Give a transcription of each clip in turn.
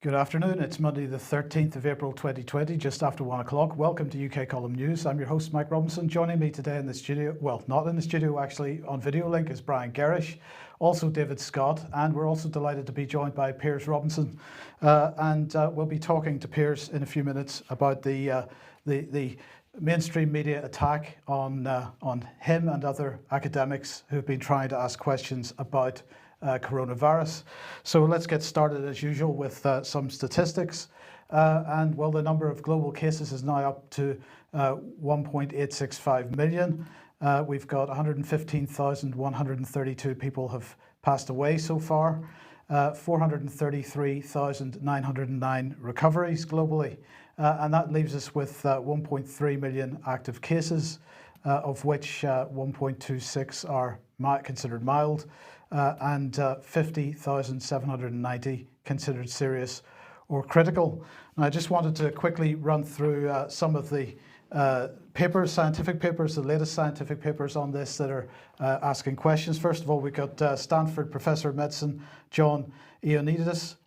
Good afternoon. It's Monday the 13th of April 2020, just after 1 o'clock. Welcome to UK Column News. I'm your host, Mike Robinson. Joining me today in the studio, well, not in the studio actually, on video link is Brian Gerrish, also David Scott, and we're also delighted to be joined by Piers Robinson. We'll be talking to Piers in a few minutes about the mainstream media attack on him and other academics who've been trying to ask questions about coronavirus. So let's get started as usual with some statistics. The number of global cases is now up to 1.865 million. We've got 115,132 people have passed away so far, 433,909 recoveries globally, and that leaves us with 1.3 million active cases, of which 1.26 are considered mild, and 50,790 considered serious or critical. And I just wanted to quickly run through some of the scientific papers, the latest scientific papers on this that are asking questions. First of all, we've got Stanford Professor of Medicine, John Ioannidis,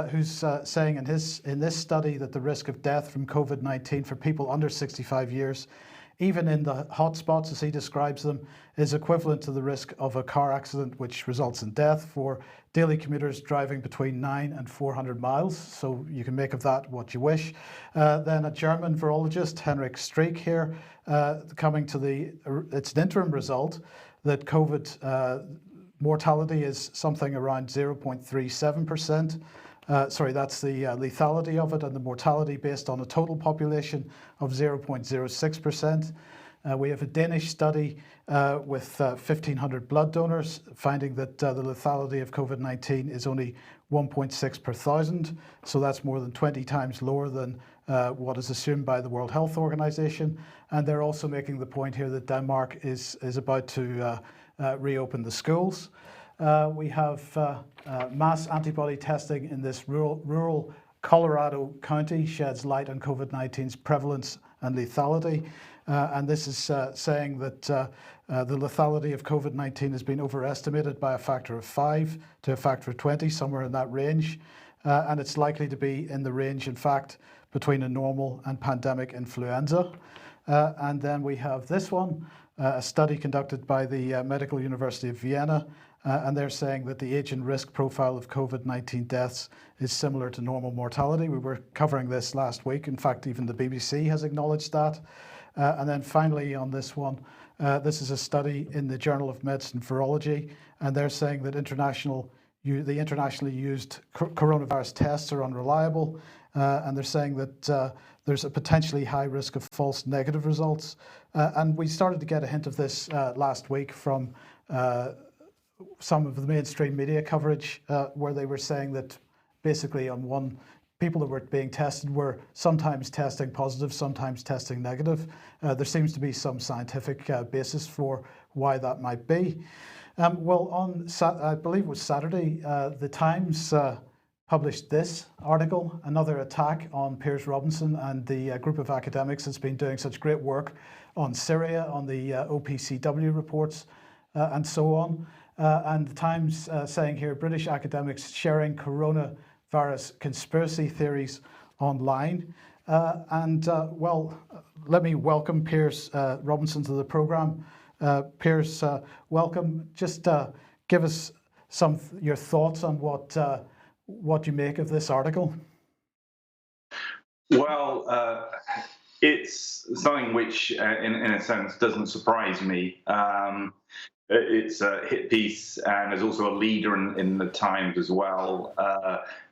who's saying in this study that the risk of death from COVID-19 for people under 65 years, even in the hotspots, as he describes them, is equivalent to the risk of a car accident, which results in death for daily commuters driving between 9 and 400 miles. So you can make of that what you wish. Then a German virologist, Henrik Streeck here, coming to it's an interim result that COVID mortality is something around 0.37%. That's the lethality of it, and the mortality based on a total population of 0.06%. We have a Danish study with 1,500 blood donors finding that the lethality of COVID-19 is only 1.6 per thousand. So that's more than 20 times lower than what is assumed by the World Health Organization. And they're also making the point here that Denmark is about to reopen the schools. We have mass antibody testing in this rural Colorado county sheds light on COVID-19's prevalence and lethality. And this is saying that the lethality of COVID-19 has been overestimated by a factor of 5 to a factor of 20, somewhere in that range. And it's likely to be in the range, in fact, between a normal and pandemic influenza. And then we have this one, a study conducted by the Medical University of Vienna, and they're saying that the age and risk profile of COVID-19 deaths is similar to normal mortality. We were covering this last week. In fact, even the BBC has acknowledged that. And then finally on this one, this is a study in the Journal of Medicine Virology, and they're saying that the internationally used coronavirus tests are unreliable, and they're saying that there's a potentially high risk of false negative results. And we started to get a hint of this last week from some of the mainstream media coverage, where they were saying that basically people that were being tested were sometimes testing positive, sometimes testing negative. There seems to be some scientific basis for why that might be. I believe it was Saturday, the Times published this article, another attack on Piers Robinson and the group of academics that's been doing such great work on Syria, on the OPCW reports, and so on. And the Times saying here, British academics sharing coronavirus conspiracy theories online. Let me welcome Piers Robinson to the programme. Piers, welcome. Just give us your thoughts on what you make of this article. Well, it's something which, in a sense, doesn't surprise me. It's a hit piece, and there's also a leader in the Times as well.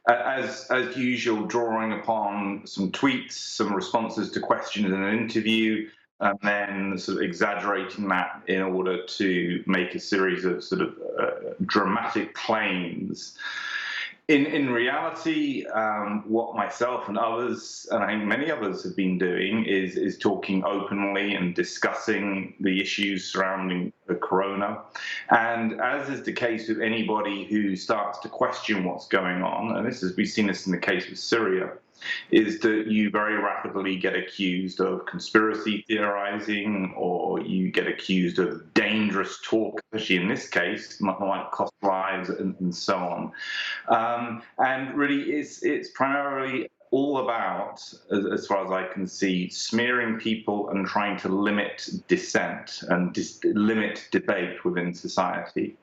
As usual, drawing upon some tweets, some responses to questions in an interview, and then sort of exaggerating that in order to make a series of sort of dramatic claims. In reality, what myself and others, and I think many others have been doing, is talking openly and discussing the issues surrounding the corona. And as is the case with anybody who starts to question what's going on, and we've seen this in the case with Syria, is that you very rapidly get accused of conspiracy theorizing, or you get accused of dangerous talk, especially in this case, might cost lives and so on. And really, it's primarily all about, as far as I can see, smearing people and trying to limit dissent and limit debate within society.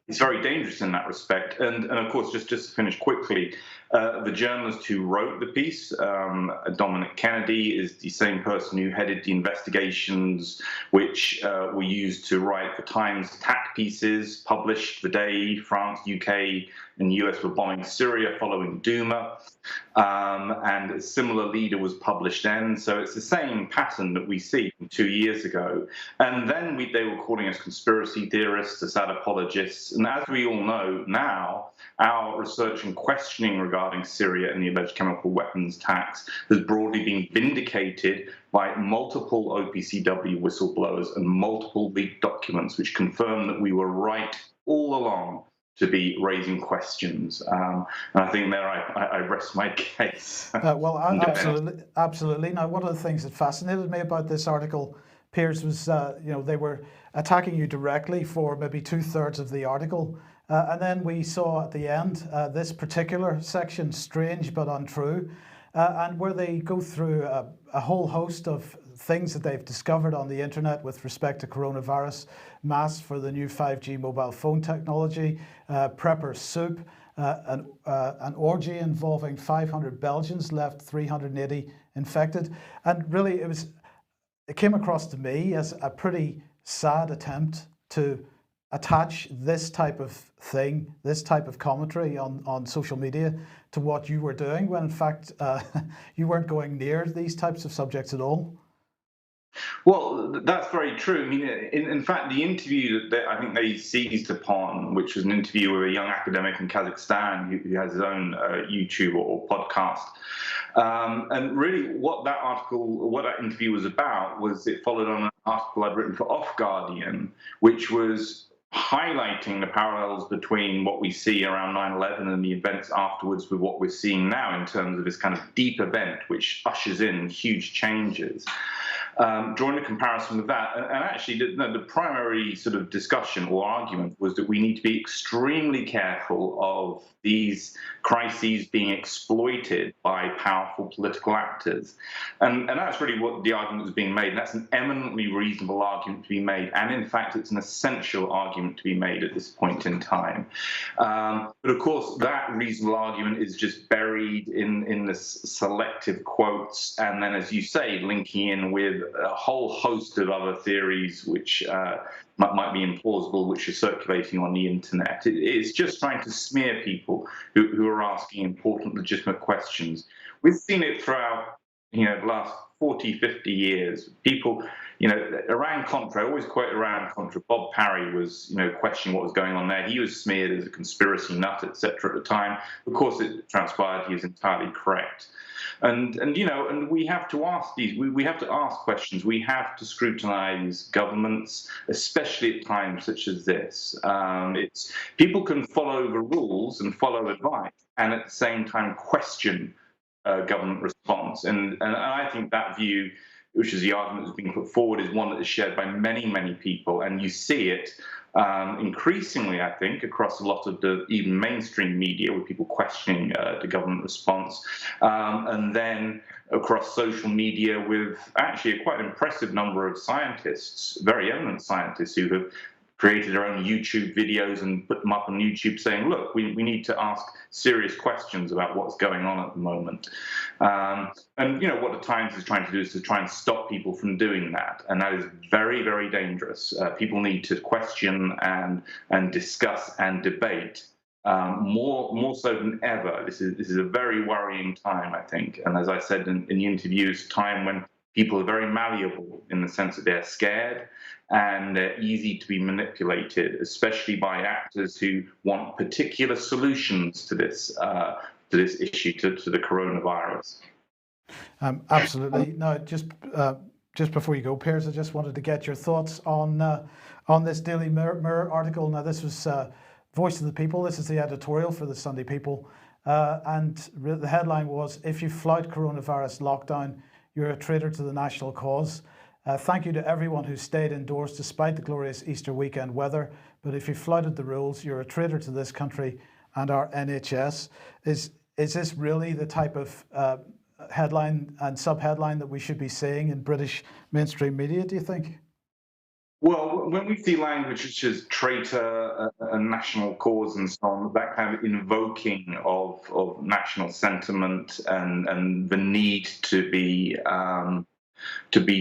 It's very dangerous in that respect. And of course, just to finish quickly, the journalist who wrote the piece, Dominic Kennedy, is the same person who headed the investigations which were used to write the Times attack pieces published the day France, UK, and US were bombing Syria following Duma. And a similar leader was published then. So it's the same pattern that we see from 2 years ago. And then they were calling us conspiracy theorists, Assad apologists. And as we all know now, our research and questioning regarding Syria and the alleged chemical weapons attacks has broadly been vindicated by multiple OPCW whistleblowers and multiple leaked documents which confirm that we were right all along to be raising questions. And I think there I rest my case. Well, absolutely. Now, one of the things that fascinated me about this article, Piers, was they were attacking you directly for maybe 2/3 of the article. And then we saw at the end this particular section, strange but untrue, and where they go through a whole host of things that they've discovered on the internet with respect to coronavirus, masks for the new 5G mobile phone technology, prepper soup, an orgy involving 500 Belgians left 380 infected. And really, it came across to me as a pretty sad attempt to attach this type of thing, this type of commentary on social media to what you were doing, when in fact you weren't going near these types of subjects at all. Well, that's very true. I mean, in fact, the interview that I think they seized upon, which was an interview with a young academic in Kazakhstan who has his own YouTube or podcast, and really what that interview was about was it followed on an article I'd written for Off Guardian, which was highlighting the parallels between what we see around 9/11 and the events afterwards with what we're seeing now in terms of this kind of deep event which ushers in huge changes. Drawing a comparison with that, and actually the primary sort of discussion or argument was that we need to be extremely careful of these crises being exploited by powerful political actors. And that's really what the argument was being made. And that's an eminently reasonable argument to be made. And in fact, it's an essential argument to be made at this point in time. But of course, that reasonable argument is just buried in the selective quotes. And then, as you say, linking in with a whole host of other theories which might be implausible, which are circulating on the internet. It's just trying to smear people who are asking important, legitimate questions. We've seen it throughout, the last 40, 50 years. People, Iran-Contra, I always quote Iran-Contra. Bob Parry was, questioning what was going on there. He was smeared as a conspiracy nut, etc. at the time. Of course, it transpired he was entirely correct. And we have to ask we have to ask questions. We have to scrutinize governments, especially at times such as this. People can follow the rules and follow advice, and at the same time question government response. And I think that view, which is the argument that's being put forward, is one that is shared by many, many people, and you see it increasingly, I think, across a lot of the even mainstream media, with people questioning the government response, and then across social media with actually a quite impressive number of scientists, very eminent scientists, who have created their own YouTube videos and put them up on YouTube saying, look, we need to ask serious questions about what's going on at the moment. And what the Times is trying to do is to try and stop people from doing that. And that is very, very dangerous. People need to question and discuss and debate more so than ever. This is a very worrying time, I think. And as I said in the interview, it's a time when people are very malleable in the sense that they're scared and they're easy to be manipulated, especially by actors who want particular solutions to this issue, to the coronavirus. Absolutely. Now, just before you go, Piers, I just wanted to get your thoughts on this Daily Mirror article. Now, this was Voice of the People. This is the editorial for the Sunday People. The headline was, "If you flout coronavirus lockdown, you're a traitor to the national cause. Thank you to everyone who stayed indoors despite the glorious Easter weekend weather. But if you flouted the rules, you're a traitor to this country and our NHS." Is this really the type of headline and sub-headline that we should be seeing in British mainstream media, do you think? Well, when we see language which is traitor, a national cause, and so on, that kind of invoking of national sentiment and the need to be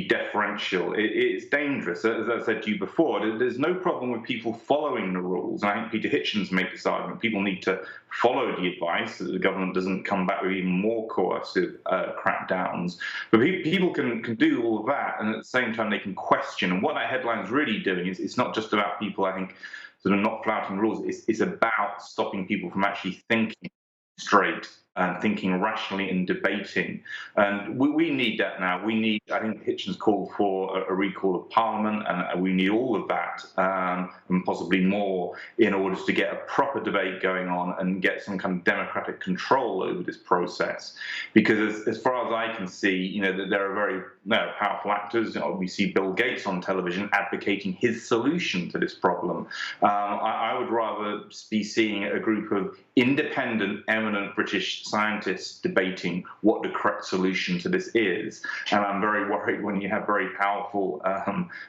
deferential, it's dangerous. As I said to you before, there's no problem with people following the rules. And I think Peter Hitchens made this argument. People need to follow the advice so that the government doesn't come back with even more coercive crackdowns. But people can do all of that, and at the same time they can question. And what that headline's really doing is it's not just about people, I think, sort of not flouting rules. It's about stopping people from actually thinking straight and thinking rationally and debating. And we need that now. We need, I think Hitchens called for a recall of Parliament, and we need all of that and possibly more in order to get a proper debate going on and get some kind of democratic control over this process. Because as far as I can see, that there are very powerful actors. We see Bill Gates on television advocating his solution to this problem. I would rather be seeing a group of independent, eminent British scientists debating what the correct solution to this is. And I'm very worried when you have very powerful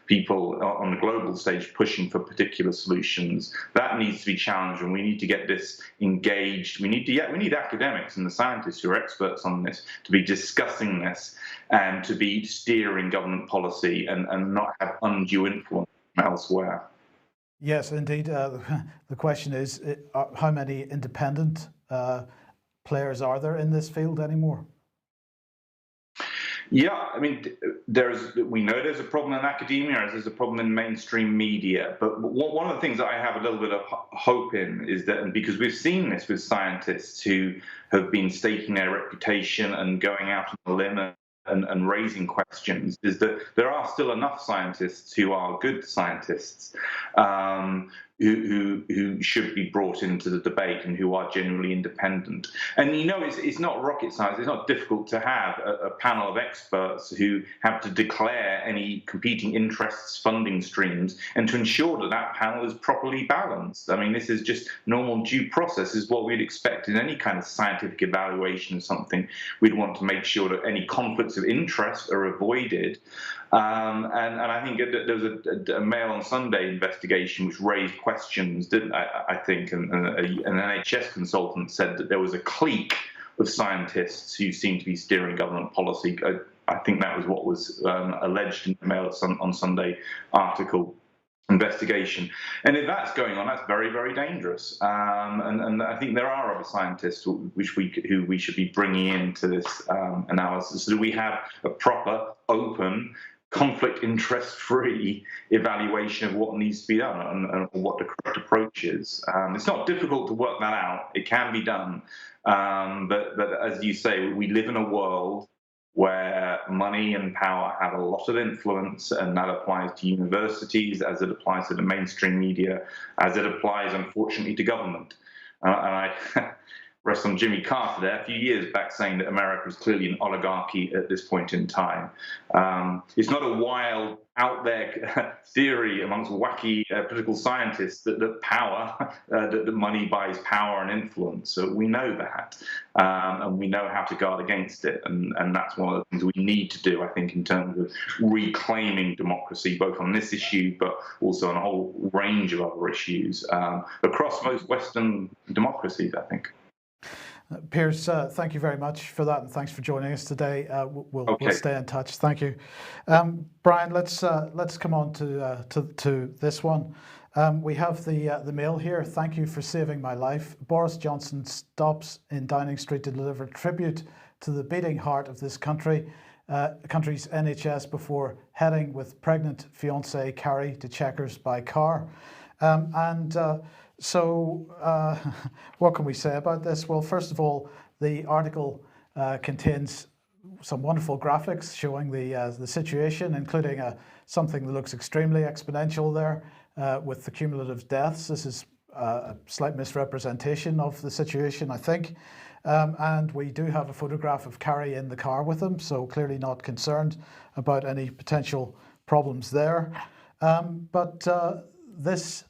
people on the global stage pushing for particular solutions. That needs to be challenged, and we need to get this engaged. We need academics and the scientists who are experts on this to be discussing this and to be steering government policy and not have undue influence elsewhere. Yes, indeed. The question is, how many independent players are there in this field anymore? Yeah, I mean, we know there's a problem in academia, as there's a problem in mainstream media. But one of the things that I have a little bit of hope in is that, and because we've seen this with scientists who have been staking their reputation and going out on a limb and raising questions, is that there are still enough scientists who are good scientists who should be brought into the debate and who are genuinely independent. And it's not rocket science. It's not difficult to have a panel of experts who have to declare any competing interests, funding streams, and to ensure that that panel is properly balanced. I mean, this is just normal due process, is what we'd expect in any kind of scientific evaluation of something. We'd want to make sure that any conflicts of interest are avoided. And I think there was a Mail on Sunday investigation which raised questions, didn't I think, and an NHS consultant said that there was a clique of scientists who seemed to be steering government policy. I think that was what was alleged in the Mail on Sunday article investigation. And if that's going on, that's very, very dangerous. And I think there are other scientists who we should be bringing into this analysis, so that we have a proper, open, conflict interest-free evaluation of what needs to be done and what the correct approach is. It's not difficult to work that out. It can be done. But as you say, we live in a world where money and power have a lot of influence, and that applies to universities, as it applies to the mainstream media, as it applies, unfortunately, to government. And I rest on Jimmy Carter there a few years back, saying that America is clearly an oligarchy at this point in time. It's not a wild, out there theory amongst wacky political scientists that power, that money buys power and influence. So we know that, and we know how to guard against it. And that's one of the things we need to do, I think, in terms of reclaiming democracy, both on this issue, but also on a whole range of other issues across most Western democracies, I think. Piers, thank you very much for that, and thanks for joining us today. We'll stay in touch. Thank you, Brian. Let's come on to this one. We have the Mail here. Thank you for saving my life. Boris Johnson stops in Downing Street to deliver tribute to the beating heart of this country's NHS before heading with pregnant fiancée Carrie to Chequers by car. So what can we say about this? Well, first of all, the article contains some wonderful graphics showing the situation, including something that looks extremely exponential there with the cumulative deaths. This is a slight misrepresentation of the situation, I think. And we do have a photograph of Carrie in the car with him, so clearly not concerned about any potential problems there. But this,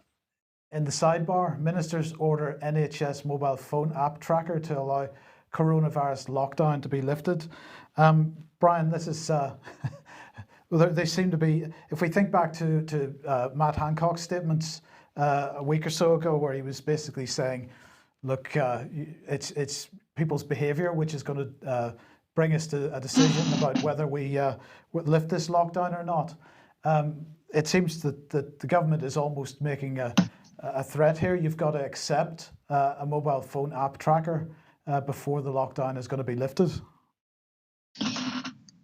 in the sidebar, ministers order NHS mobile phone app tracker to allow coronavirus lockdown to be lifted. Brian, this is, well, they seem to be, if we think back to Matt Hancock's statements a week or so ago, where he was basically saying, look, it's people's behaviour which is going to bring us to a decision about whether we lift this lockdown or not. It seems that the government is almost making a threat here. You've got to accept a mobile phone app tracker before the lockdown is going to be lifted.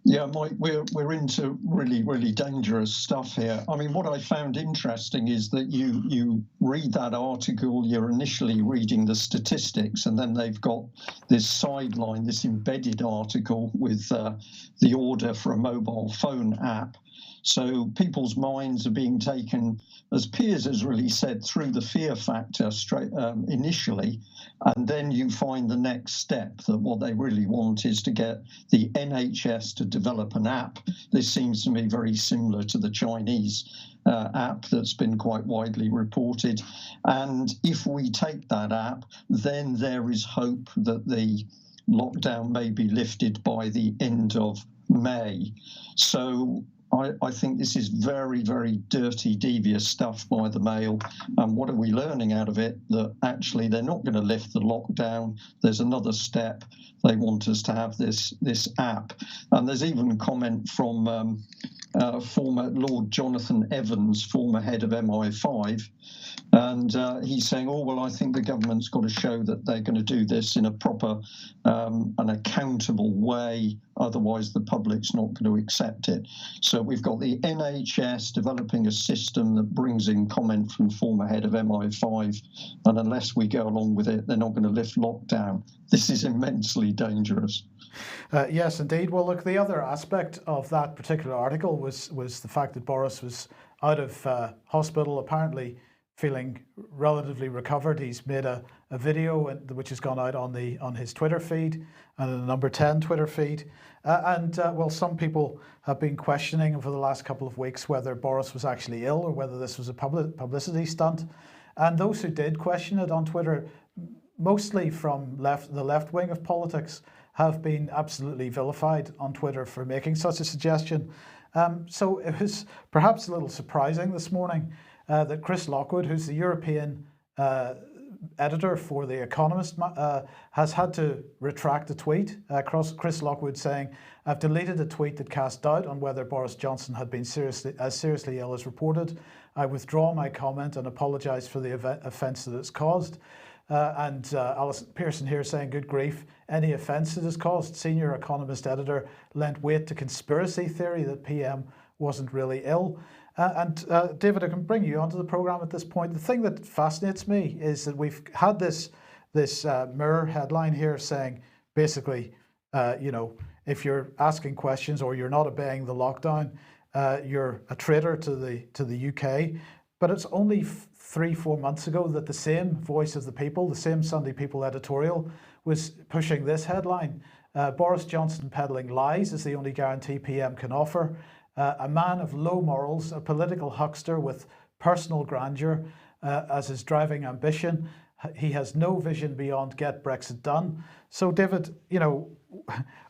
Yeah, Mike, we're into really, really dangerous stuff here. I mean, what I found interesting is that you read that article, you're initially reading the statistics, and then they've got this sideline, this embedded article with the order for a mobile phone app. So people's minds are being taken, as Piers has really said, through the fear factor straight initially, and then you find the next step that what they really want is to get the NHS to develop an app. This seems to me very similar to the Chinese app that's been quite widely reported. And if we take that app, then there is hope that the lockdown may be lifted by the end of May. So I think this is very, very dirty, devious stuff by the Mail. And what are we learning out of it? That actually they're not going to lift the lockdown. There's another step. They want us to have this app. And there's even a comment from former Lord Jonathan Evans, former head of MI5. And he's saying, oh, well, I think the government's got to show that they're going to do this in a proper and accountable way. Otherwise, the public's not going to accept it. So we've got the NHS developing a system that brings in comment from former head of MI5. And unless we go along with it, they're not going to lift lockdown. This is immensely dangerous. Yes, indeed. Well, look, the other aspect of that particular article was the fact that Boris was out of hospital, apparently feeling relatively recovered. He's made a video which has gone out on his Twitter feed and the Number 10 Twitter feed. Well, some people have been questioning over the last couple of weeks whether Boris was actually ill or whether this was a publicity stunt. And those who did question it on Twitter, mostly from the left wing of politics, have been absolutely vilified on Twitter for making such a suggestion. So it was perhaps a little surprising this morning that Chris Lockwood, who's the European editor for The Economist, has had to retract a tweet. Chris Lockwood saying, I've deleted a tweet that cast doubt on whether Boris Johnson had been seriously ill as reported. I withdraw my comment and apologise for the offence that it's caused. And Alison Pearson here saying, good grief, any offence it has caused. Senior Economist editor lent weight to conspiracy theory that PM wasn't really ill. David, I can bring you onto the programme at this point. The thing that fascinates me is that we've had this Mirror headline here saying, basically, if you're asking questions or you're not obeying the lockdown, you're a traitor to the UK. But it's only 3-4 months ago that the same Voice of the People, the same Sunday People editorial, was pushing this headline. Boris Johnson peddling lies is the only guarantee PM can offer. A man of low morals, a political huckster with personal grandeur as his driving ambition. He has no vision beyond get Brexit done. So, David,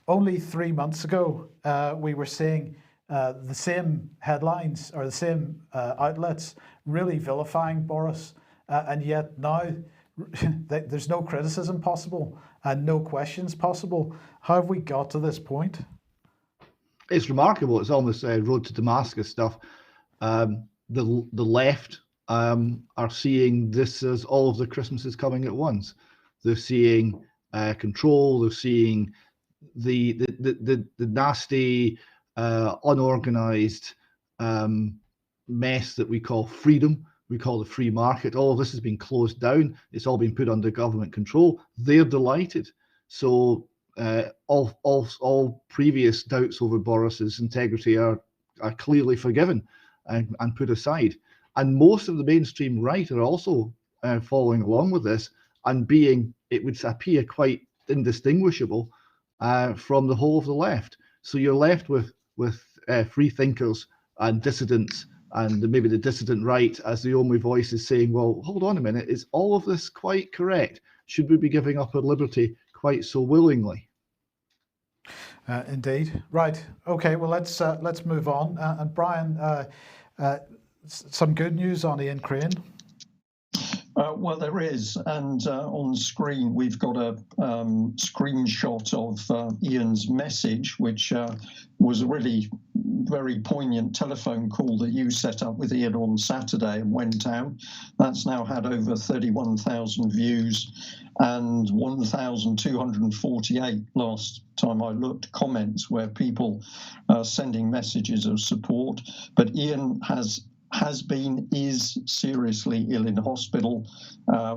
only 3 months ago, we were seeing the same headlines or the same outlets really vilifying Boris, and yet now there's no criticism possible and no questions possible. How have we got to this point? It's remarkable. It's almost road to Damascus stuff. The left are seeing this as all of the Christmases coming at once. They're seeing control. They're seeing the nasty, unorganized mess that we call freedom. We call the free market. All of this has been closed down. It's all been put under government control. They're delighted. So all previous doubts over Boris's integrity are clearly forgiven and put aside. And most of the mainstream right are also following along with this, and it would appear quite indistinguishable from the whole of the left. So you're left with free thinkers and dissidents, and maybe the dissident right as the only voice is saying, well, hold on a minute, is all of this quite correct? Should we be giving up our liberty quite so willingly? Indeed. Right. Okay. Well, let's move on. And Brian, some good news on Ian Crane. Well, there is, and on screen we've got a screenshot of Ian's message, which was a really very poignant telephone call that you set up with Ian on Saturday and went out. That's now had over 31,000 views and 1,248 last time I looked comments where people are sending messages of support. But Ian is seriously ill in hospital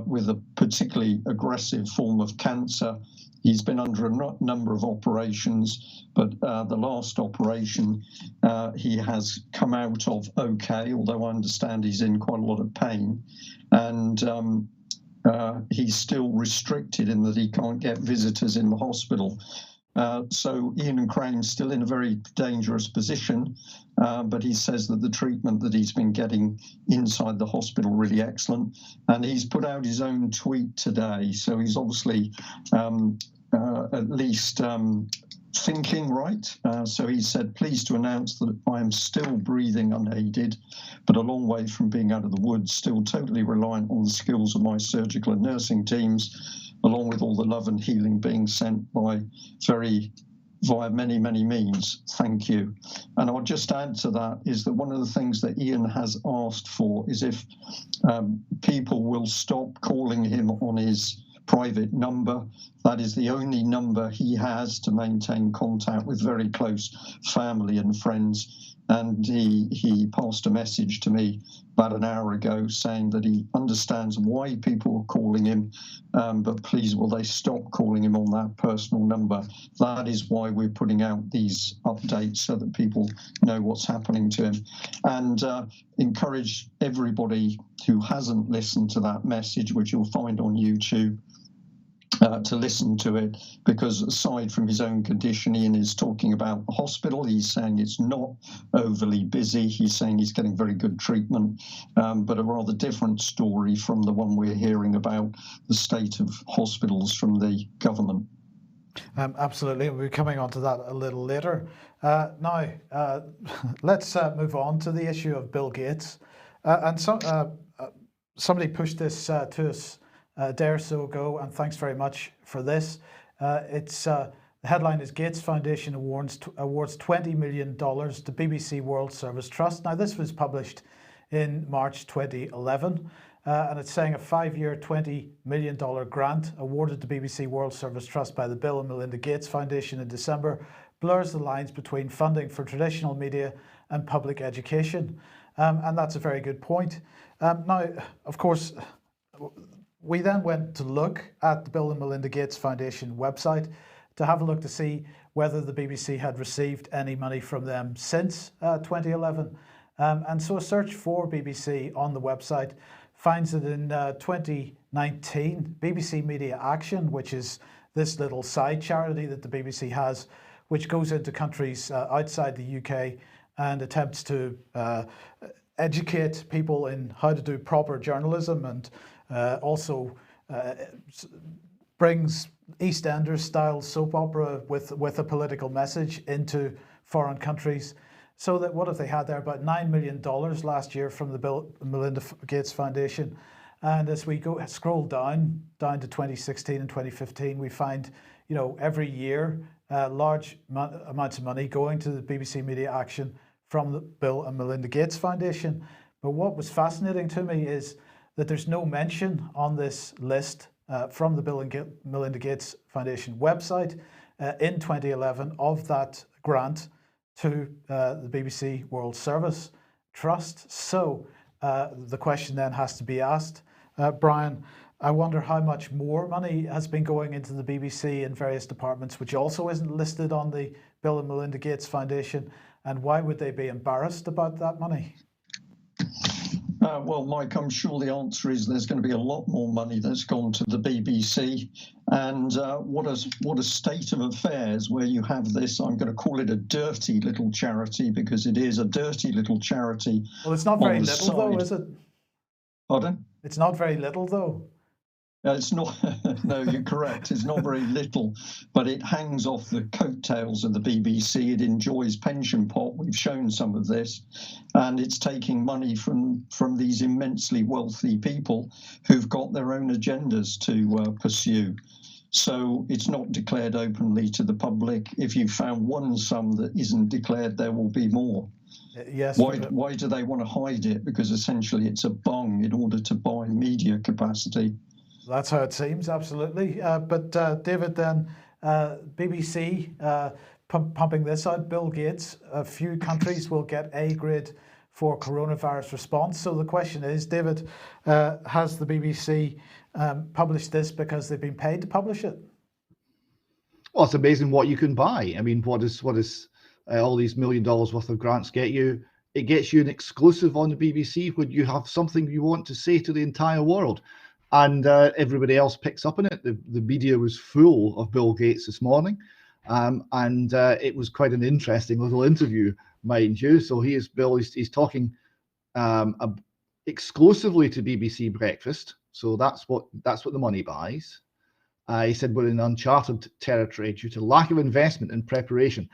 with a particularly aggressive form of cancer. He's been under a number of operations, but the last operation he has come out of okay, although I understand he's in quite a lot of pain. And he's still restricted in that he can't get visitors in the hospital. So Ian Crane's still in a very dangerous position, but he says that the treatment that he's been getting inside the hospital really excellent. And he's put out his own tweet today, so he's obviously at least thinking right. So he said, pleased to announce that I am still breathing unaided, but a long way from being out of the woods, still totally reliant on the skills of my surgical and nursing teams, along with all the love and healing being sent via many, many means. Thank you. And I'll just add to that is that one of the things that Ian has asked for is if people will stop calling him on his private number. That is the only number he has to maintain contact with very close family and friends. And he passed a message to me about an hour ago saying that he understands why people are calling him, but please will they stop calling him on that personal number. That is why we're putting out these updates so that people know what's happening to him. And encourage everybody who hasn't listened to that message, which you'll find on YouTube, to listen to it, because aside from his own condition, Ian is talking about the hospital. He's saying it's not overly busy. He's saying he's getting very good treatment, but a rather different story from the one we're hearing about the state of hospitals from the government. Absolutely. We'll be coming on to that a little later. Now, let's move on to the issue of Bill Gates. And somebody pushed this to us a day or so ago, and thanks very much for this. The headline is Gates Foundation awards $20 million to BBC World Service Trust. Now, this was published in March 2011, and it's saying a 5-year, $20 million grant awarded to BBC World Service Trust by the Bill and Melinda Gates Foundation in December blurs the lines between funding for traditional media and public education. And that's a very good point. Now, of course, we then went to look at the Bill and Melinda Gates Foundation website to have a look to see whether the BBC had received any money from them since 2011. And so a search for BBC on the website finds that in 2019, BBC Media Action, which is this little side charity that the BBC has, which goes into countries outside the UK and attempts to educate people in how to do proper journalism, and also brings EastEnders style soap opera with a political message into foreign countries. So that what have they had there? About $9 million last year from the Bill and Melinda Gates Foundation. And as we scroll down to 2016 and 2015, we find, every year large amounts of money going to the BBC Media Action from the Bill and Melinda Gates Foundation. But what was fascinating to me is that there's no mention on this list from the Bill and Melinda Gates Foundation website in 2011 of that grant to the BBC World Service Trust. So the question then has to be asked, Brian, I wonder how much more money has been going into the BBC in various departments, which also isn't listed on the Bill and Melinda Gates Foundation, and why would they be embarrassed about that money? Well, Mike, I'm sure the answer is there's going to be a lot more money that's gone to the BBC. And what a state of affairs where you have this, I'm going to call it a dirty little charity, because it is a dirty little charity. Well, it's not very little, though, is it? Pardon? It's not very little, though. It's not, no, you're correct. It's not very little, but it hangs off the coattails of the BBC. It enjoys pension pot. We've shown some of this, and it's taking money from these immensely wealthy people who've got their own agendas to pursue. So it's not declared openly to the public. If you found one sum that isn't declared, there will be more. Yes. Why do they want to hide it? Because essentially it's a bung in order to buy media capacity. That's how it seems, absolutely. But David, then, BBC pumping this out, Bill Gates, a few countries will get A grade for coronavirus response. So the question is, David, has the BBC published this because they've been paid to publish it? Well, it's amazing what you can buy. I mean, what is all these $1 million worth of grants get you? It gets you an exclusive on the BBC when you have something you want to say to the entire world. And everybody else picks up on it. The media was full of Bill Gates this morning, and it was quite an interesting little interview, mind you. So he's talking exclusively to BBC Breakfast. So that's what the money buys. He said we're in uncharted territory due to lack of investment and preparation.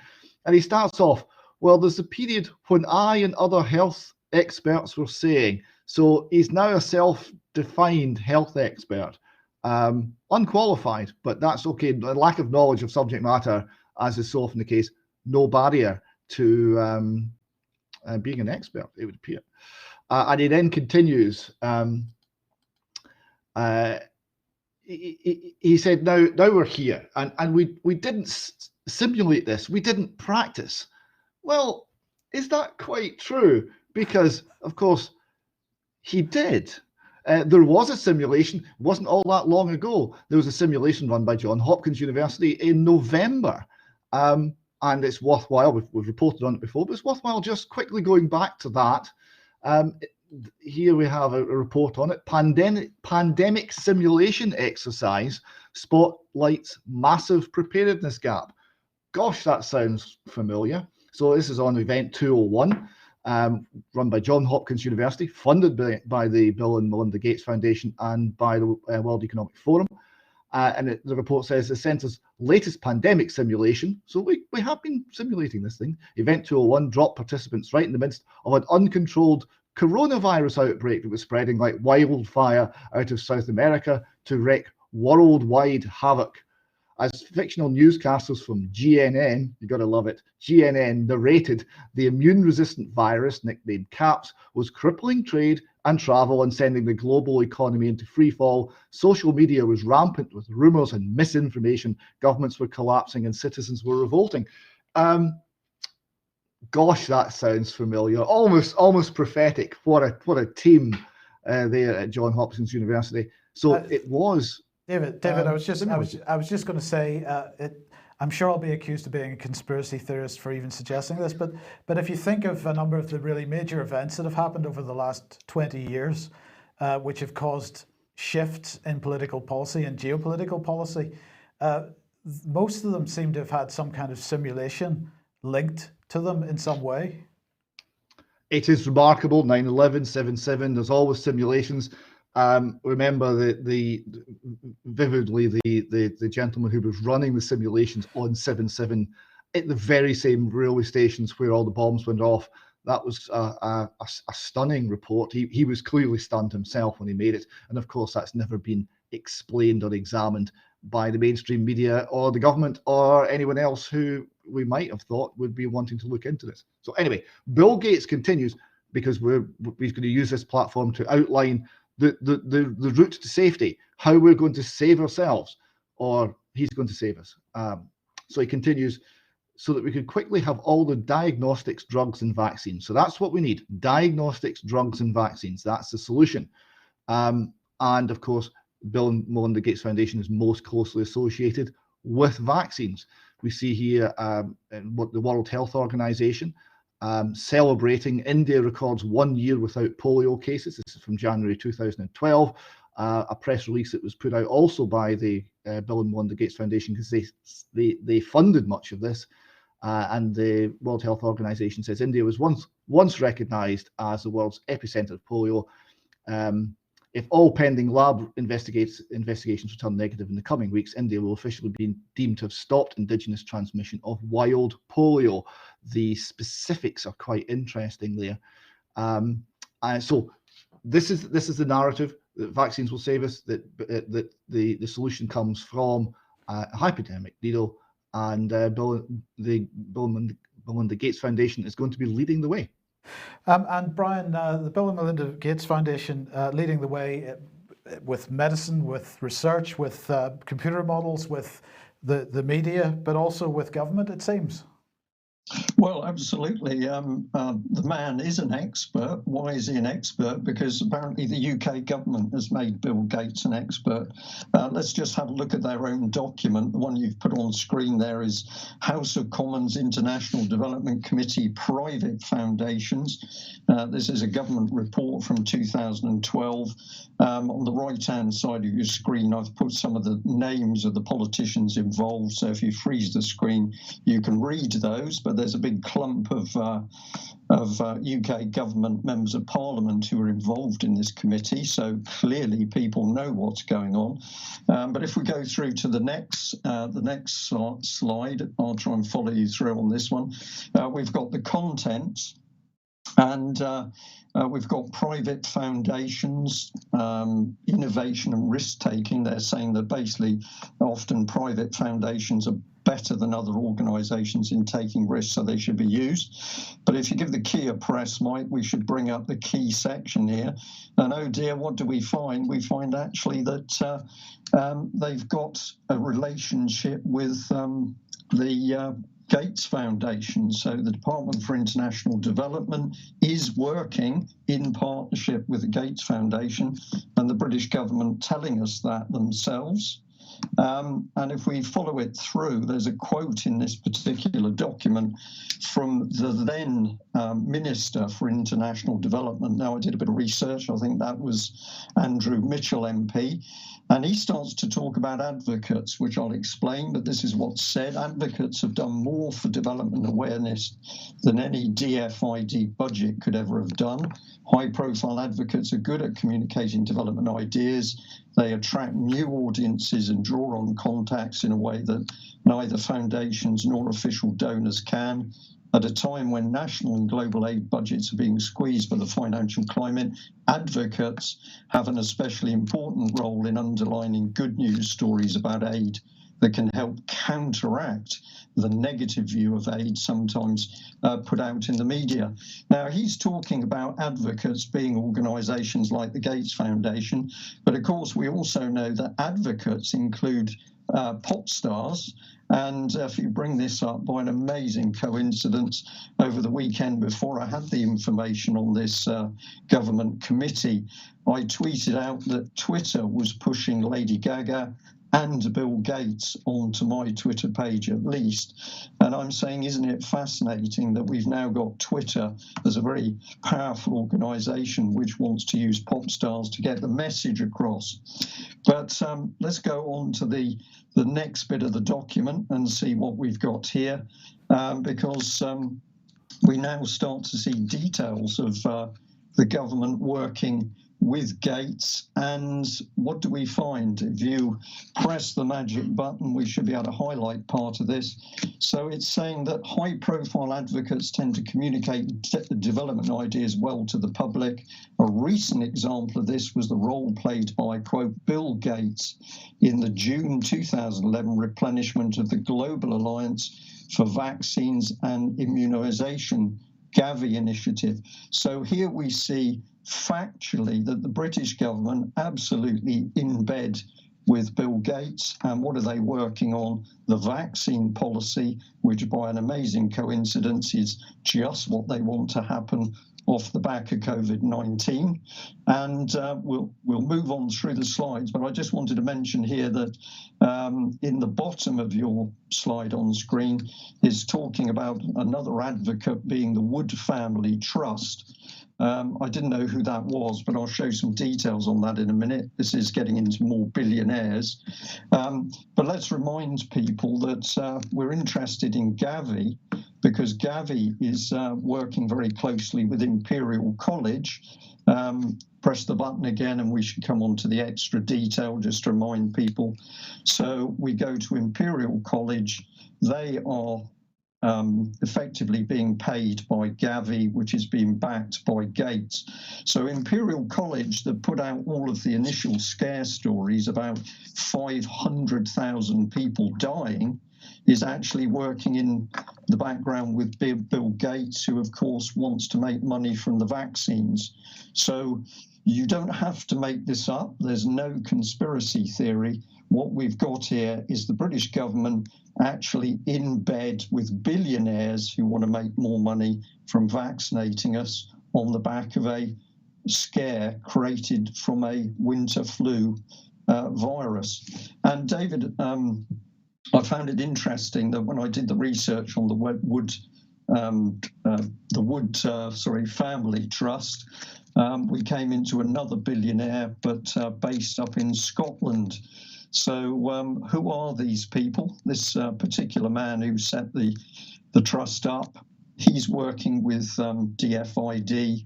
And he starts off, well, there's a period when I and other health experts were saying. So he's now a self-defined health expert, unqualified, but that's okay. The lack of knowledge of subject matter, as is so often the case, no barrier to being an expert, it would appear. And he then continues. He said, now we're here, and we didn't simulate this. We didn't practice. Well, is that quite true? Because, of course, he did. There was a simulation. It wasn't all that long ago. There was a simulation run by Johns Hopkins University in November. And it's worthwhile, we've reported on it before, but it's worthwhile just quickly going back to that. Here we have a report on it. Pandemic simulation exercise spotlights massive preparedness gap. Gosh, that sounds familiar. So this is on event 201. Run by Johns Hopkins University, funded by the Bill and Melinda Gates Foundation and by the World Economic Forum. And the report says the centre's latest pandemic simulation, so we have been simulating this thing, Event 201 dropped participants right in the midst of an uncontrolled coronavirus outbreak that was spreading like wildfire out of South America to wreak worldwide havoc. As fictional newscasters from GNN, you got to love it, GNN narrated the immune-resistant virus, nicknamed CAPS, was crippling trade and travel and sending the global economy into freefall. Social media was rampant with rumors and misinformation. Governments were collapsing and citizens were revolting. Gosh, that sounds familiar. Almost prophetic. What a team there at Johns Hopkins University. So it was. David, I was just going to say, I'm sure I'll be accused of being a conspiracy theorist for even suggesting this, but if you think of a number of the really major events that have happened over the last 20 years, which have caused shifts in political policy and geopolitical policy, most of them seem to have had some kind of simulation linked to them in some way. It is remarkable. 9/11, 7/7. There's always simulations. Remember vividly the gentleman who was running the simulations on 7/7 at the very same railway stations where all the bombs went off. That was a stunning report. He was clearly stunned himself when he made it, and of course that's never been explained or examined by the mainstream media or the government or anyone else who we might have thought would be wanting to look into this. So anyway, Bill Gates continues because we're going to use this platform to outline the route to safety, how we're going to save ourselves, or he's going to save us. So he continues, so that we could quickly have all the diagnostics, drugs, and vaccines. So that's what we need: diagnostics, drugs, and vaccines. That's the solution. And of course, Bill and Melinda Gates Foundation is most closely associated with vaccines. We see here what the World Health Organization celebrating. India records 1 year without polio cases. This is from January 2012. A press release that was put out also by the Bill and Melinda Gates Foundation, because they funded much of this. And the World Health Organization says India was once recognized as the world's epicenter of polio. If all pending lab investigations return negative in the coming weeks, India will officially be deemed to have stopped indigenous transmission of wild polio. The specifics are quite interesting there. So this is the narrative that vaccines will save us. That the solution comes from a hypodermic needle, and Bill and Melinda Gates Foundation is going to be leading the way. And Brian, the Bill and Melinda Gates Foundation leading the way with medicine, with research, with computer models, with the media, but also with government, it seems. Well, absolutely. The man is an expert. Why is he an expert? Because apparently the UK government has made Bill Gates an expert. Let's just have a look at their own document. The one you've put on screen there is House of Commons International Development Committee Private Foundations. This is a government report from 2012. On the right-hand side of your screen, I've put some of the names of the politicians involved. So if you freeze the screen, you can read those. But there's a big clump of UK government members of parliament who are involved in this committee. So clearly people know what's going on. But if we go through to the next slide, I'll try and follow you through on this one. We've got the contents. And we've got private foundations, innovation and risk-taking. They're saying that basically often private foundations are better than other organisations in taking risks, so they should be used. But if you give the key a press, Mike, we should bring up the key section here. And oh dear, what do we find? We find actually that they've got a relationship with the Gates Foundation. So the Department for International Development is working in partnership with the Gates Foundation, and the British government telling us that themselves. And if we follow it through, there's a quote in this particular document from the then Minister for International Development. Now, I did a bit of research. I think that was Andrew Mitchell MP. And he starts to talk about advocates, which I'll explain, but this is what's said. Advocates have done more for development awareness than any DFID budget could ever have done. High-profile advocates are good at communicating development ideas. They attract new audiences and draw on contacts in a way that neither foundations nor official donors can. At a time when national and global aid budgets are being squeezed by the financial climate, advocates have an especially important role in underlining good news stories about aid that can help counteract the negative view of aid sometimes put out in the media. Now, he's talking about advocates being organisations like the Gates Foundation, but of course we also know that advocates include pop stars. And if you bring this up by an amazing coincidence, over the weekend before I had the information on this government committee, I tweeted out that Twitter was pushing Lady Gaga and Bill Gates onto my Twitter page at least. And I'm saying, isn't it fascinating that we've now got Twitter as a very powerful organisation which wants to use pop stars to get the message across. But let's go on to the next bit of the document and see what we've got here, because we now start to see details of the government working with Gates. And what do we find? If you press the magic button, we should be able to highlight part of this. So it's saying that high-profile advocates tend to communicate development ideas well to the public. A recent example of this was the role played by, quote, Bill Gates in the June 2011 replenishment of the Global Alliance for Vaccines and Immunization, Gavi initiative. So here we see factually that the British government absolutely in bed with Bill Gates. And what are they working on? The vaccine policy, which by an amazing coincidence is just what they want to happen off the back of COVID-19. And we'll move on through the slides, but I just wanted to mention here that in the bottom of your slide on screen is talking about another advocate being the Wood Family Trust. I didn't know who that was, but I'll show some details on that in a minute. This is getting into more billionaires. But let's remind people that we're interested in Gavi because Gavi is working very closely with Imperial College. Press the button again and we should come on to the extra detail just to remind people. So we go to Imperial College. They are effectively being paid by Gavi, which is being backed by Gates. So Imperial College, that put out all of the initial scare stories about 500,000 people dying, is actually working in the background with Bill Gates, who of course wants to make money from the vaccines. So you don't have to make this up. There's no conspiracy theory. What we've got here is the British government actually in bed with billionaires who want to make more money from vaccinating us on the back of a scare created from a winter flu virus. And David, I found it interesting that when I did the research on the Wood Family Trust, we came into another billionaire, but based up in Scotland. So who are these people? This particular man who set the trust up, he's working with DFID.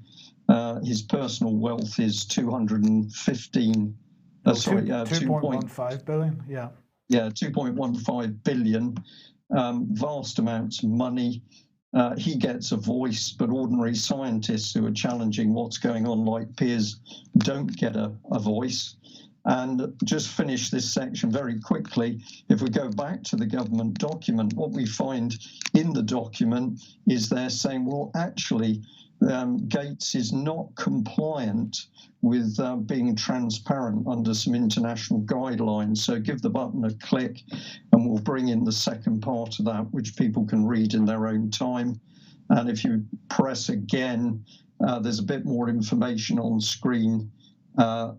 His personal wealth is 2.15 billion. Yeah. Yeah, 2.15 billion, vast amounts of money. He gets a voice, but ordinary scientists who are challenging what's going on, like Piers, don't get a voice. And just finish this section very quickly. If we go back to the government document, what we find in the document is they're saying, well, actually, Gates is not compliant with being transparent under some international guidelines. So give the button a click and we'll bring in the second part of that, which people can read in their own time. And if you press again, there's a bit more information on screen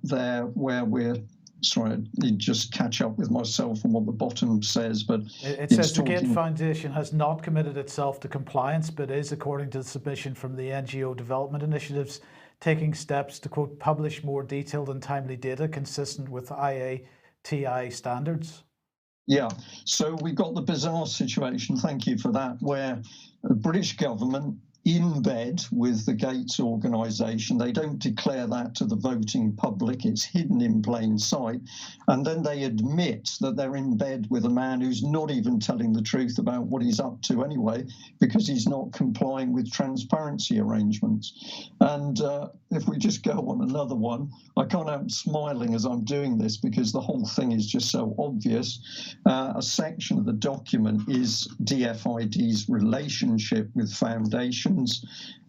there where we're, sorry, I need to just catch up with myself on what the bottom says, but it says the Gates Foundation has not committed itself to compliance, but is, according to the submission from the NGO development initiatives, taking steps to, quote, publish more detailed and timely data consistent with IATI standards. Yeah, so we got the bizarre situation, thank you for that, where the British government in bed with the Gates organisation. They don't declare that to the voting public. It's hidden in plain sight. And then they admit that they're in bed with a man who's not even telling the truth about what he's up to anyway, because he's not complying with transparency arrangements. And if we just go on another one, I can't help smiling as I'm doing this because the whole thing is just so obvious. A section of the document is DFID's relationship with foundations.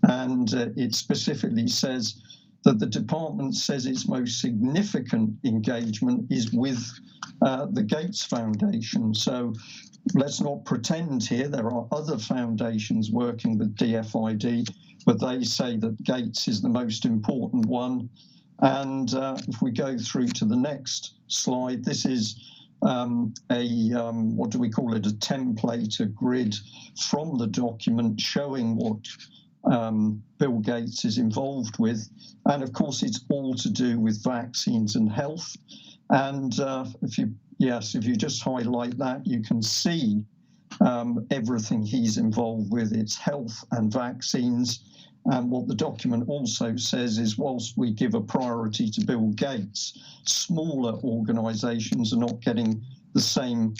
And it specifically says that the department says its most significant engagement is with the Gates Foundation. So let's not pretend here. There are other foundations working with DFID, but they say that Gates is the most important one. And if we go through to the next slide, this is what do we call it, a template, a grid from the document showing what Bill Gates is involved with. And of course, it's all to do with vaccines and health. And if you just highlight that, you can see everything he's involved with. It's health and vaccines. And what the document also says is, whilst we give a priority to Bill Gates, smaller organisations are not getting the same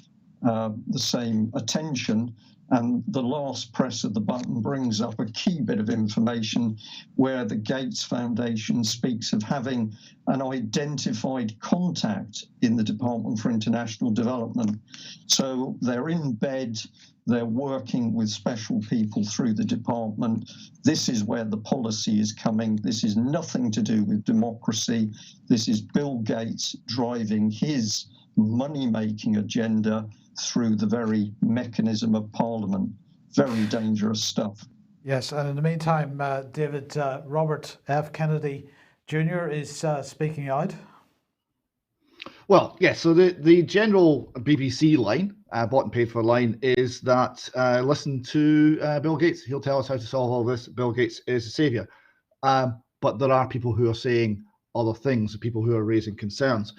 attention. And the last press of the button brings up a key bit of information where the Gates Foundation speaks of having an identified contact in the Department for International Development. So they're in bed. They're working with special people through the department. This is where the policy is coming. This is nothing to do with democracy. This is Bill Gates driving his money-making agenda through the very mechanism of Parliament. Very dangerous stuff. Yes, and in the meantime, David, Robert F. Kennedy Jr. is speaking out. Well, yes. So the general BBC line, bought and paid for line, is that listen to Bill Gates. He'll tell us how to solve all this. Bill Gates is a savior. But there are people who are saying other things, people who are raising concerns.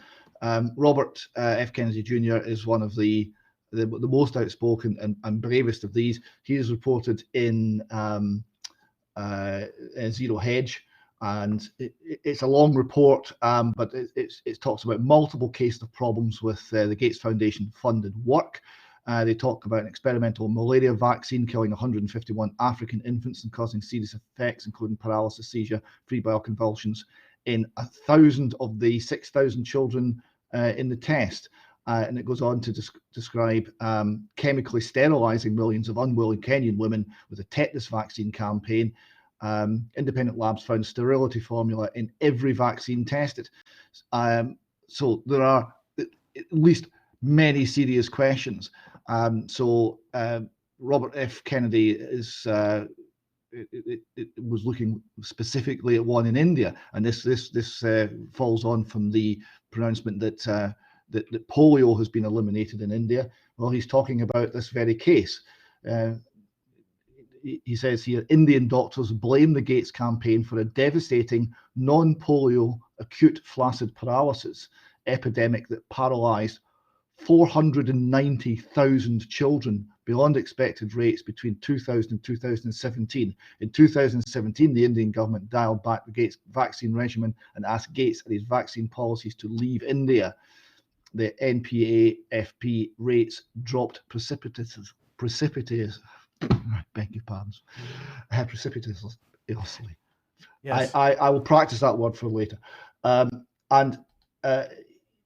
Robert F. Kennedy Jr. is one of the most outspoken and bravest of these. He is reported in Zero Hedge, and it's a long report, but it talks about multiple cases of problems with the Gates Foundation funded work. They talk about an experimental malaria vaccine killing 151 African infants and causing serious effects, including paralysis, seizure, febrile convulsions in 1,000 of the 6,000 children in the test. And it goes on to describe chemically sterilizing millions of unwilling Kenyan women with a tetanus vaccine campaign. Independent labs found sterility formula in every vaccine tested. So there are at least many serious questions. Robert F. Kennedy is it was looking specifically at one in India, and this falls on from the pronouncement that polio has been eliminated in India. Well, he's talking about this very case. He says here, Indian doctors blame the Gates campaign for a devastating non-polio acute flaccid paralysis epidemic that paralyzed 490,000 children beyond expected rates between 2000 and 2017. In 2017, the Indian government dialed back the Gates vaccine regimen and asked Gates and his vaccine policies to leave India. The NPAFP rates dropped precipitously. Beg your pardons. Precipitously. Yes. I will practice that word for later.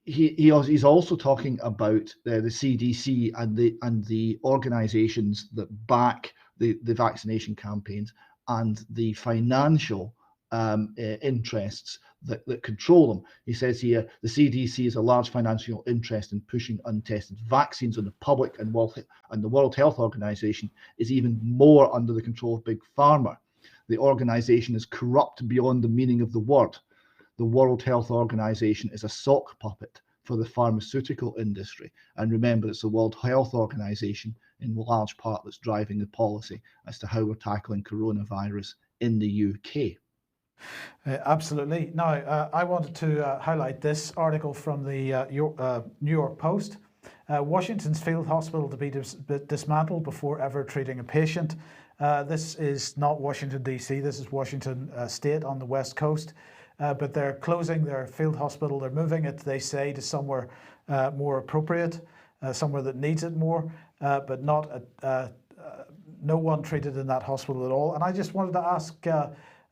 He's also talking about the CDC and the organisations that back the vaccination campaigns and the financial interests that control them. He says here, the CDC is a large financial interest in pushing untested vaccines on the public, and the World Health Organization is even more under the control of Big Pharma. The organization is corrupt beyond the meaning of the word. The World Health Organization is a sock puppet for the pharmaceutical industry. And remember, it's the World Health Organization in large part that's driving the policy as to how we're tackling coronavirus in the UK. Absolutely. Now, I wanted to highlight this article from the New York Post. Washington's field hospital to be dismantled before ever treating a patient. This is not Washington, D.C. This is Washington State on the West Coast. But they're closing their field hospital. They're moving it, they say, to somewhere more appropriate, somewhere that needs it more, but not no one treated in that hospital at all. And I just wanted to ask,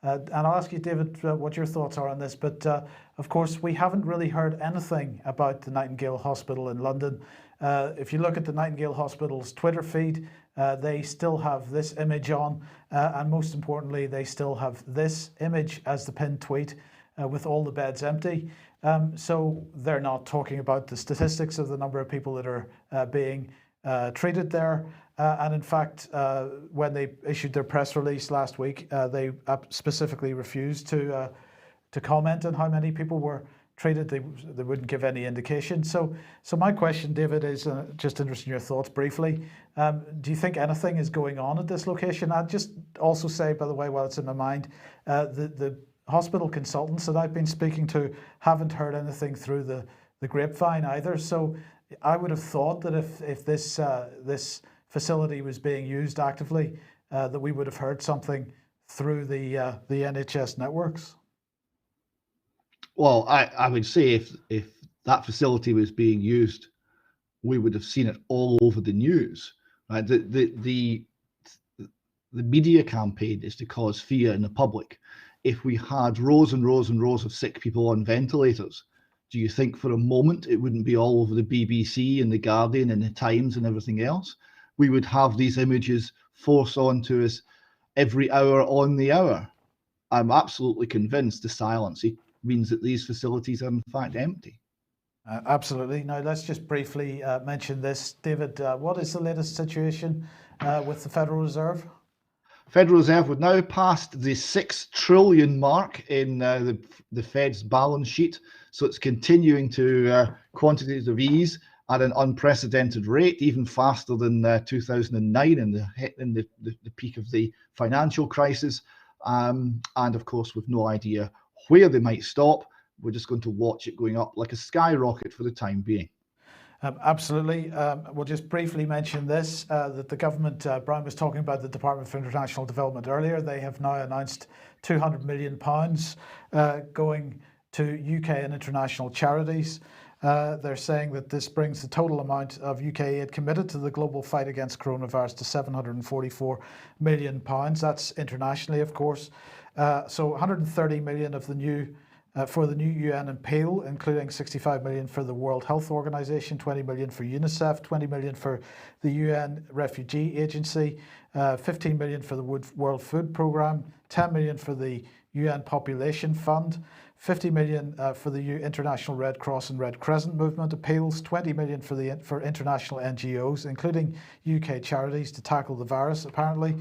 and I'll ask you, David, what your thoughts are on this. But of course, we haven't really heard anything about the Nightingale Hospital in London. If you look at the Nightingale Hospital's Twitter feed, they still have this image on, and most importantly, they still have this image as the pinned tweet with all the beds empty. So they're not talking about the statistics of the number of people that are being treated there. And in fact, when they issued their press release last week, they specifically refused to comment on how many people were treated. They wouldn't give any indication. So my question, David, is just interested in your thoughts briefly. Do you think anything is going on at this location? I'd just also say, by the way, while it's in my mind, the hospital consultants that I've been speaking to haven't heard anything through the grapevine either. So I would have thought that if this facility was being used actively, that we would have heard something through the NHS networks. Well, I would say if that facility was being used, we would have seen it all over the news. Right? The media campaign is to cause fear in the public. If we had rows and rows and rows of sick people on ventilators, do you think for a moment it wouldn't be all over the BBC and the Guardian and the Times and everything else? We would have these images forced onto us every hour on the hour. I'm absolutely convinced the silence means that these facilities are in fact empty. Absolutely. Now let's just briefly mention this. David, what is the latest situation with the Federal Reserve? Federal Reserve would now passed the 6 trillion mark in the Fed's balance sheet. So it's continuing to quantitative ease at an unprecedented rate, even faster than 2009 in the peak of the financial crisis. And of course, with no idea where they might stop, we're just going to watch it going up like a skyrocket for the time being. Absolutely. We'll just briefly mention this, that the government, Brian was talking about the Department for International Development earlier. They have now announced £200 million going to UK and international charities. They're saying that this brings the total amount of UK aid committed to the global fight against coronavirus to £744 million. That's internationally, of course. So 130 million of the new for the new UN appeal, including 65 million for the World Health Organization, 20 million for UNICEF, 20 million for the UN Refugee Agency, 15 million for the World Food Programme, 10 million for the UN Population Fund, 50 million for the International Red Cross and Red Crescent movement appeals, 20 million for international NGOs, including UK charities, to tackle the virus, apparently.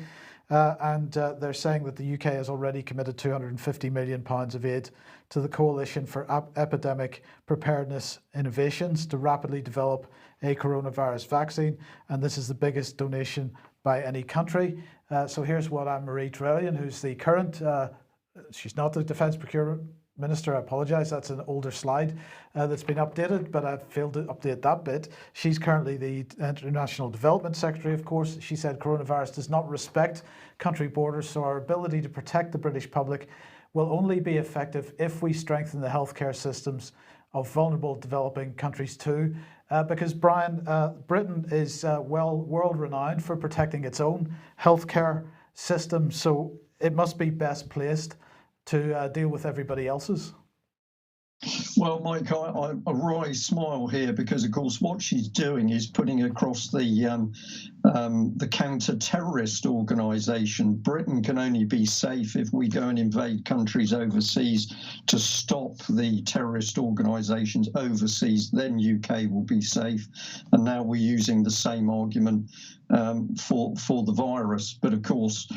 And they're saying that the UK has already committed £250 million of aid to the Coalition for Epidemic Preparedness Innovations to rapidly develop a coronavirus vaccine. And this is the biggest donation by any country. So here's what Anne-Marie Trevelyan, who's the current, she's not the Defence Procurement Minister, I apologise, that's an older slide that's been updated, but I've failed to update that bit. She's currently the International Development Secretary, of course. She said coronavirus does not respect country borders, so our ability to protect the British public will only be effective if we strengthen the healthcare systems of vulnerable developing countries too. Because, Brian, Britain is world renowned for protecting its own healthcare system, so it must be best placed to deal with everybody else's. Well, Mike, I wry smile here because, of course, what she's doing is putting across the counter-terrorist organisation. Britain can only be safe if we go and invade countries overseas to stop the terrorist organisations overseas. Then UK will be safe. And now we're using the same argument for the virus. But of course,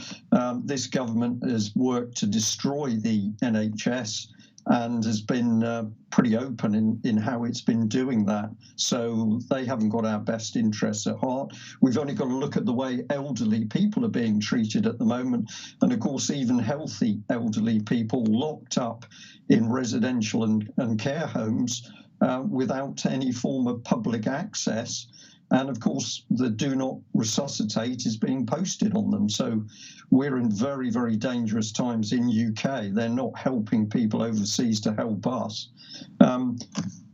this government has worked to destroy the NHS and has been pretty open in how it's been doing that. So they haven't got our best interests at heart. We've only got to look at the way elderly people are being treated at the moment. And of course, even healthy elderly people locked up in residential and care homes without any form of public access. And of course, the do not resuscitate is being posted on them. So we're in very, very dangerous times in UK. They're not helping people overseas to help us.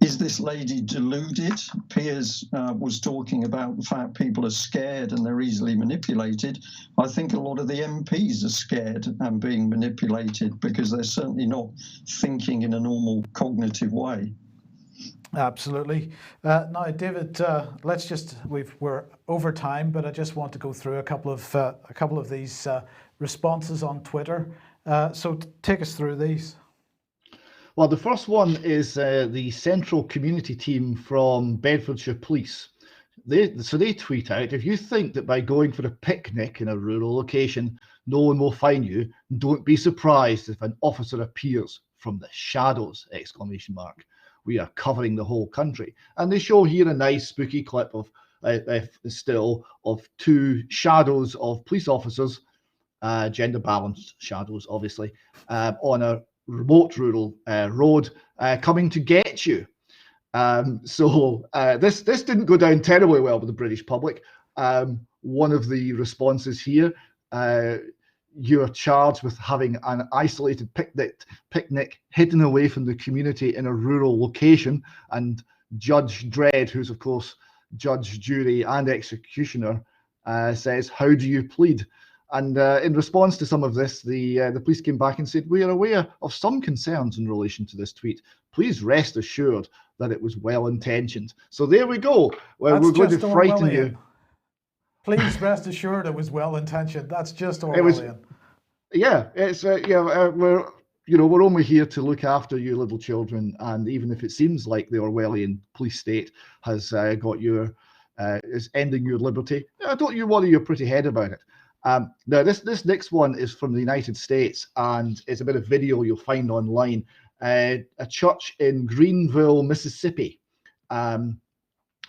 Is this lady deluded? Piers was talking about the fact people are scared and they're easily manipulated. I think a lot of the MPs are scared and being manipulated because they're certainly not thinking in a normal cognitive way. Absolutely. Now, David, we're over time, but I just want to go through a couple of these responses on Twitter. So take us through these. Well, the first one is the Central Community Team from Bedfordshire Police. They tweet out, if you think that by going for a picnic in a rural location, no one will find you, don't be surprised if an officer appears from the shadows! ! We are covering the whole country. And they show here a nice spooky clip of still of two shadows of police officers, gender balanced shadows, obviously, on a remote rural road coming to get you. This didn't go down terribly well with the British public. One of the responses here, you're charged with having an isolated picnic hidden away from the community in a rural location. And Judge Dredd, who's of course judge, jury, and executioner, says, "How do you plead?" And in response to some of this, the police came back and said, "We are aware of some concerns in relation to this tweet. Please rest assured that it was well intentioned." So there we go. Well, we're going to frighten you. Please rest assured it was well intentioned. That's just Orwellian. We're only here to look after you little children, and even if it seems like the Orwellian police state has is ending your liberty, don't you worry your pretty head about it. Now, this next one is from the United States, and it's a bit of video you'll find online. A church in Greenville, Mississippi,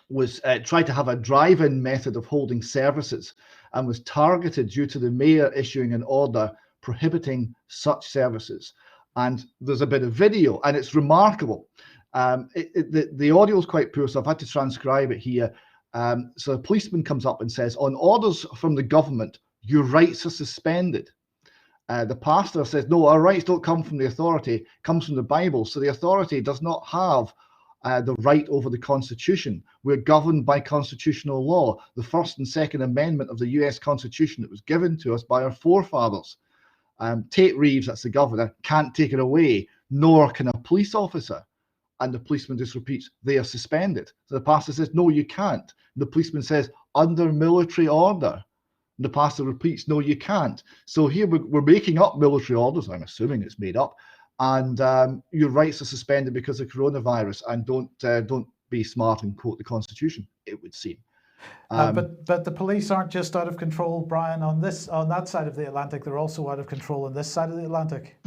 was tried to have a drive-in method of holding services and was targeted due to the mayor issuing an order prohibiting such services. And there's a bit of video, and it's remarkable. The audio is quite poor, so I've had to transcribe it here. So a policeman comes up and says, on orders from the government, your rights are suspended. The pastor says, no, our rights don't come from the authority, it comes from the Bible. So the authority does not have the right over the Constitution. We're governed by constitutional law, the First and Second Amendment of the US Constitution that was given to us by our forefathers. Tate Reeves, that's the governor, can't take it away, nor can a police officer. And the policeman just repeats, they are suspended. So the pastor says, no, you can't. The policeman says, under military order. And the pastor repeats, no, you can't. So here we're making up military orders. I'm assuming it's made up. And your rights are suspended because of coronavirus. And don't be smart and quote the Constitution, it would seem. But the police aren't just out of control, Brian, on that side of the Atlantic. They're also out of control on this side of the Atlantic.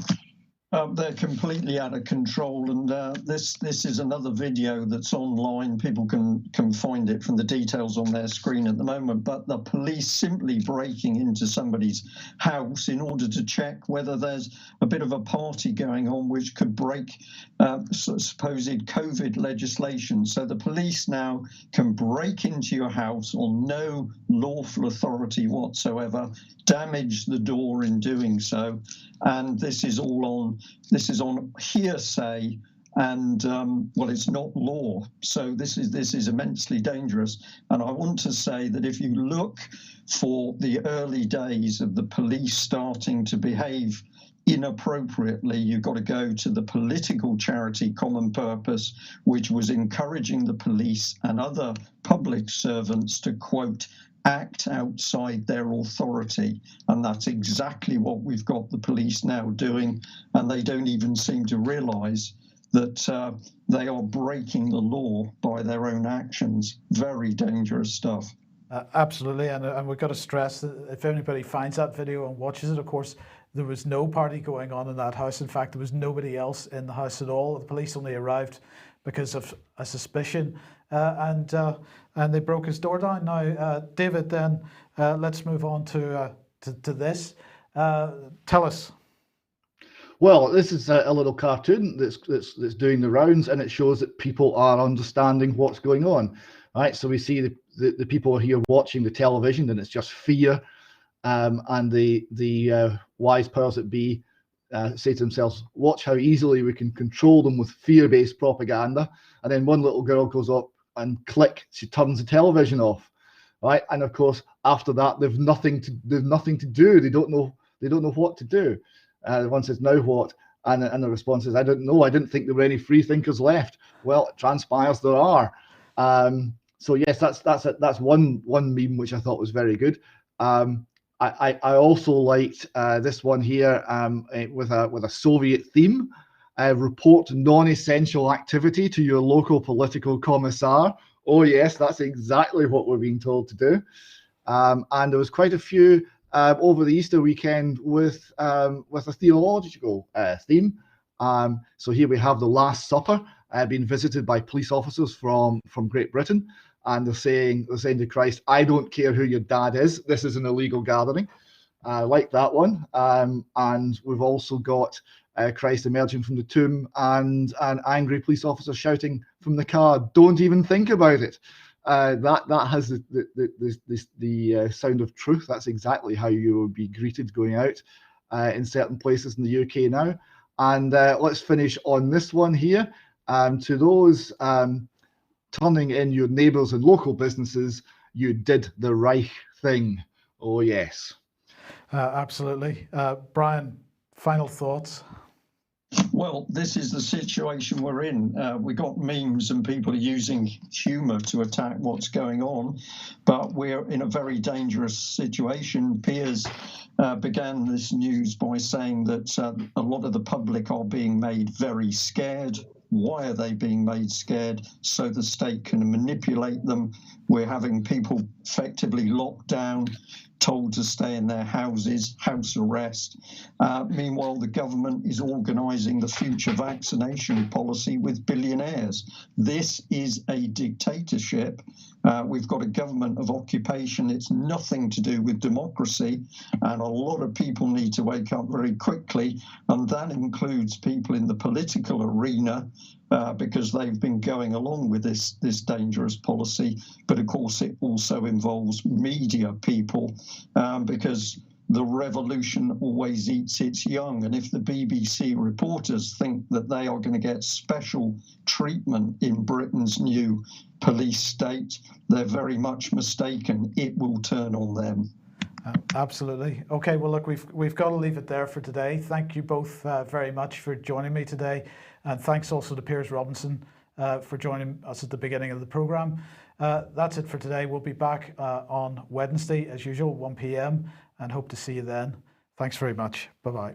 They're completely out of control, and this is another video that's online. People can find it from the details on their screen at the moment. But the police simply breaking into somebody's house in order to check whether there's a bit of a party going on which could break supposed COVID legislation. So the police now can break into your house on no lawful authority whatsoever, damage the door in doing so, and this is on hearsay, and well, it's not law. So this is immensely dangerous. And I want to say that if you look for the early days of the police starting to behave inappropriately, you've got to go to the political charity Common Purpose, which was encouraging the police and other public servants to, quote, act outside their authority. And that's exactly what we've got the police now doing. And they don't even seem to realize that they are breaking the law by their own actions. Very dangerous stuff. Absolutely. And we've got to stress that if anybody finds that video and watches it, of course, there was no party going on in that house. In fact, there was nobody else in the house at all. The police only arrived because of a suspicion, and they broke his door down. Now, David, then let's move on to this. Tell us. Well, this is a little cartoon that's doing the rounds, and it shows that people are understanding what's going on. Right, so we see the people here watching the television, and it's just fear, and the wise powers that be say to themselves, watch how easily we can control them with fear-based propaganda. And then one little girl goes up and click, she turns the television off, right? And of course, after that, they've nothing to do. They don't know what to do. One says, now what? And the response is, I don't know. I didn't think there were any free thinkers left. Well, it transpires there are. So yes, that's one meme which I thought was very good. I also liked this one here with a Soviet theme. Report non-essential activity to your local political commissar. Oh yes, that's exactly what we're being told to do. And there was quite a few over the Easter weekend with a theological theme. So here we have the Last Supper being visited by police officers from Great Britain. And they're saying to Christ, I don't care who your dad is. This is an illegal gathering. I like that one. And we've also got Christ emerging from the tomb and an angry police officer shouting from the car, don't even think about it. That has the sound of truth. That's exactly how you will be greeted going out in certain places in the UK now. And let's finish on this one here. To those turning in your neighbours and local businesses, you did the right thing. Oh, yes. Absolutely. Brian, final thoughts? Well, this is the situation we're in. We got memes and people using humour to attack what's going on, but we're in a very dangerous situation. Piers began this news by saying that a lot of the public are being made very scared. Why are they being made scared? So the state can manipulate them. We're having people effectively locked down. told to stay in their houses, house arrest. Meanwhile, the government is organising the future vaccination policy with billionaires. This is a dictatorship. We've got a government of occupation. It's nothing to do with democracy, and a lot of people need to wake up very quickly, and that includes people in the political arena, because they've been going along with this dangerous policy. But of course, it also involves media people, because the revolution always eats its young. And if the BBC reporters think that they are going to get special treatment in Britain's new police state, they're very much mistaken. It will turn on them. Absolutely. Okay, well, look, we've got to leave it there for today. Thank you both very much for joining me today. And thanks also to Piers Robinson for joining us at the beginning of the programme. That's it for today. We'll be back on Wednesday, as usual, 1 p.m, and hope to see you then. Thanks very much. Bye-bye.